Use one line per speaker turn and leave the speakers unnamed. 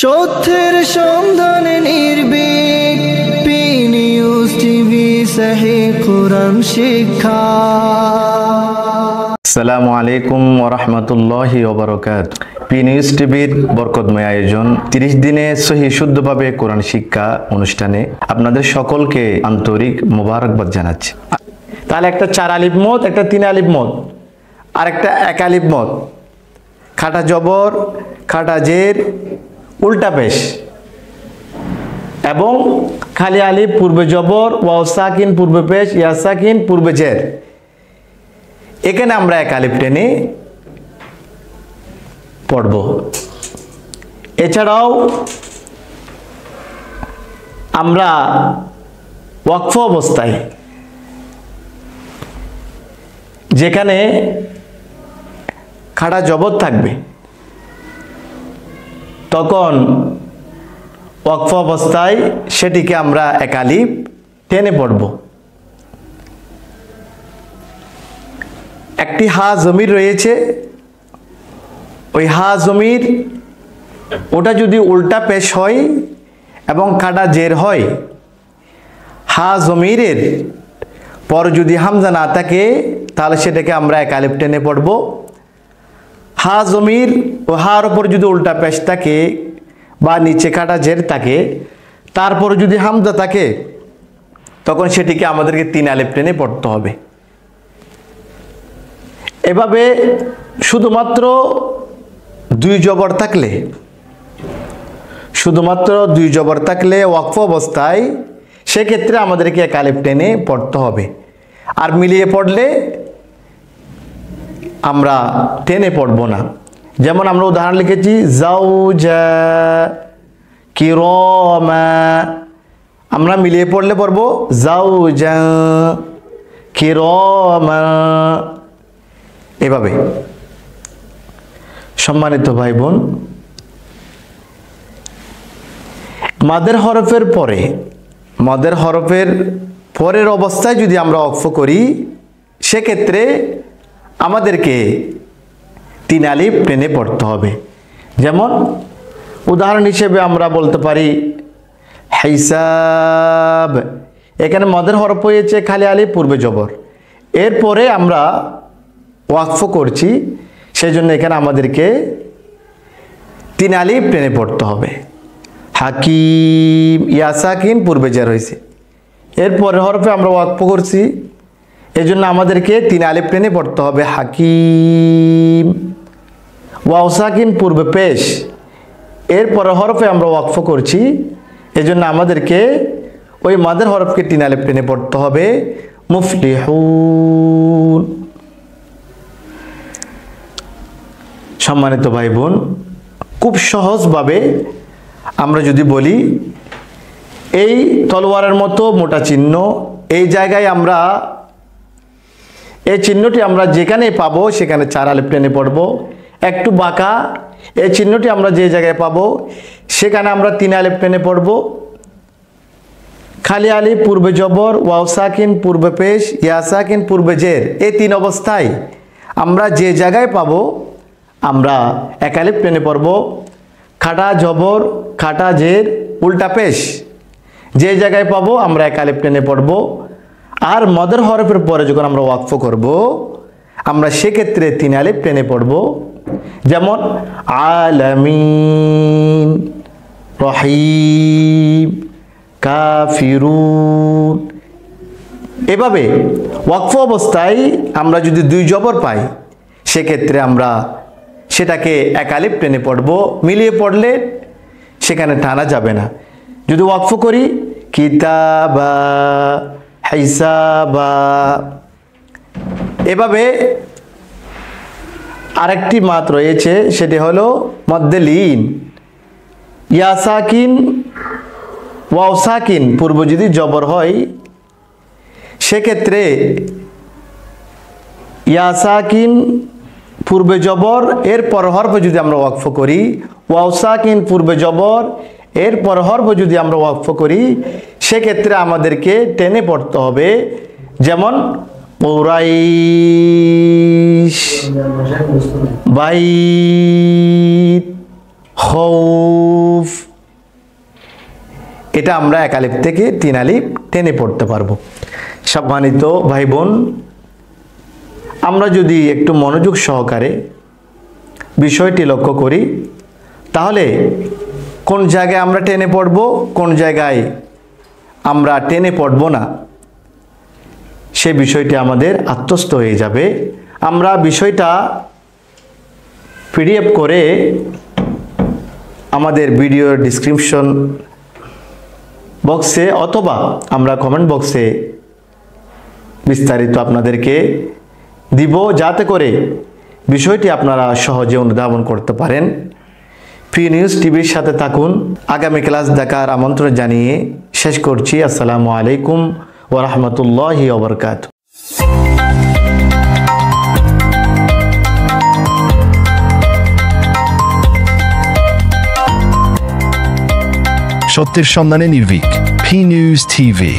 সত্যের সন্ধানে নির্ভীক পি নিউজ টিভি সহি কুরআন শিক্ষা।
আসসালামু আলাইকুম ওয়া রাহমাতুল্লাহি ওয়া বারাকাতুহু। পি নিউজ টিভির বরকতময় আয়োজন 30 দিনে সহি শুদ্ধভাবে কোরআন শিক্ষা অনুষ্ঠানে আপনাদের সকলকে আন্তরিক মোবারকবাদ জানাচ্ছি। তাহলে একটা 4 আলিফ মদ, একটা 3 আলিফ মদ, আর একটা 1 আলিফ মদ, খাটা জবর, খাটা জের, উল্টা পেশ এবং খালি আলিফ পূর্বে জবর, ওয়াও সাকিন পূর্বে পেশ, ইয়া সাকিন পূর্বে জের। এখানে আমরা 1 আলিফ টেনে পড়ব। এছাড়াও আমরা ওয়াকফ অবস্থায় যেখানে খাড়া জবর থাকবে তখন ওয়াকফ অবস্থায় সেটিকে আমরা 1 আলিফ টেনে পড়ব। একটি হা জমির রয়েছে, ওই হা জমির ওটা যদি উল্টা পেশ হয় এবং খাড়া জের হয়, হা জমিরের পর যদি হামজা না থাকে তাহলে সেটাকে আমরা 1 আলিফ টেনে পড়ব। হা জমির ও হার উপর যদি উল্টা পেশ থাকে বা নিচে কাটা জের থাকে, তারপর যদি হামজা থাকে তখন সেটিকে আমাদেরকে 3 আলিফ টেনে পড়তে হবে। এভাবে শুধুমাত্র 2 জবর থাকলে ওয়াকফ অবস্থায় সেক্ষেত্রে আমাদেরকে 1 আলিফ টেনে পড়তে হবে। আর মিলিয়ে পড়লে আমরা টেনে পড়ব না। যেমন আমরা উদাহরণ লিখেছি জাওজা কিরামা, আমরা মিলিয়ে পড়লে পড়ব জাওজা কিরামা। এভাবে সম্মানিত ভাই বোন, মাদের হরফের পরের অবস্থায় যদি আমরা ওয়াকফ করি সেক্ষেত্রে আমাদেরকে 3 আলিফ টেনে পড়তে হবে। যেমন উদাহরণ হিসেবে আমরা বলতে পারি হিসাব, এখানে মদের হরফ হয়েছে খালি আলিফ পূর্বে জবর, এরপরে আমরা ওয়াকফ করছি, সেই জন্য এখানে আমাদেরকে 3 আলিফ টেনে পড়তে হবে। হাকিম, ইয়া সাকিন পূর্বে জের হয়েছে, এরপরে হরফে আমরা ওয়াকফ করছি, এই জন্য আমাদেরকে 3 আলিফ টেনে পড়তে হবে। হাকিম, ওয়াও সাকিন পূর্বে পেশ, এরপরে হরফে আমরা ওয়াকফ করছি, এই জন্য আমাদেরকে ওই মাদের হরফকে 3 আলিফ টেনে পড়তে হবে। মুফলিহুন। সম্মানিত ভাই বোন, খুব সহজভাবে আমরা যদি বলি, এই তলোয়ারের মতো মোটা চিহ্ন, এই জায়গায় আমরা এই চিহ্নটি আমরা যেখানে পাবো সেখানে 4 আলিফ টেনে পড়ব। একটু বাঁকা, এই চিহ্নটি আমরা যে জায়গায় পাবো সেখানে আমরা 3 আলিফ টেনে পড়ব। খালি আলিফ পূর্বে জবর, ওয়াও সাকিন পূর্বে পেশ, ইয়া সাকিন পূর্বে জের, এই 3 অবস্থায় আমরা যে জায়গায় পাবো আমরা 1 আলিফ টেনে পড়ব। খাটা জবর, খাটা জের, উল্টা পেশ, যে জায়গায় পাবো আমরা 1 আলিফ টেনে পড়ব। আর মদের হরফের পরে যখন আমরা ওয়াকফ করব আমরা সেক্ষেত্রে 3 আলিফ টেনে পড়ব। যেমন আলামিন, রহিম, কাফিরুন। এভাবে ওয়াকফ অবস্থায় আমরা যদি 2 জবর পাই সেক্ষেত্রে আমরা সেটাকে 1 আলিফ টেনে পড়ব। মিলিয়ে পড়লে সেখানে টানা যাবে না। যদি ওয়াকফ করি কিতাবা, হিসাবা। এভাবে আরেকটি মাত রয়েছে, সেটি হলো মদ্দে লিন। ইয়া সাকিন, ওয়াও সাকিন পূর্ব যদি জবর হয় সেক্ষেত্রে ইয়া সাকিন পূর্বে জবর, এরপর হরফ যদি আমরা ওয়াকফ করি, ওয়াও সাকিন পূর্বে জবর, এরপর হরফ যদি আমরা ওয়াকফ করি সেক্ষেত্রে আমাদেরকে টেনে পড়তে হবে। যেমন কুরাইশ, বাইত, খৌফ, এটা আমরা 1 আলিফ থেকে 3 আলিফ টেনে পড়তে পারবো। সম্মানিত ভাই বোন, আমরা যদি একটু মনোযোগ সহকারে বিষয়টি লক্ষ্য করি তাহলে কোন জায়গায় আমরা টেনে পড়ব, কোন জায়গায় আমরা টেনে পড়ব না, সে বিষয়টি আমাদের আত্মস্থ হয়ে যাবে। আমরা বিষয়টা পিডিএফ করে আমাদের ভিডিওর ডেসক্রিপশন বক্সে অথবা আমরা কমেন্ট বক্সে বিস্তারিত আপনাদেরকে দিব, যাতে করে বিষয়টি আপনারা সহজে অনুধাবন করতে পারেন। ফ্রি নিউজ টিভির সাথে থাকুন। আগামী ক্লাস দেখার আমন্ত্রণ জানিয়ে শেষ করছি। আসসালামু আলাইকুম ওয়া রাহমাতুল্লাহি ওয়া বারাকাতুহু।
সত্যের সন্ধানে নির্ভীক, ফ্রি নিউজ টিভি।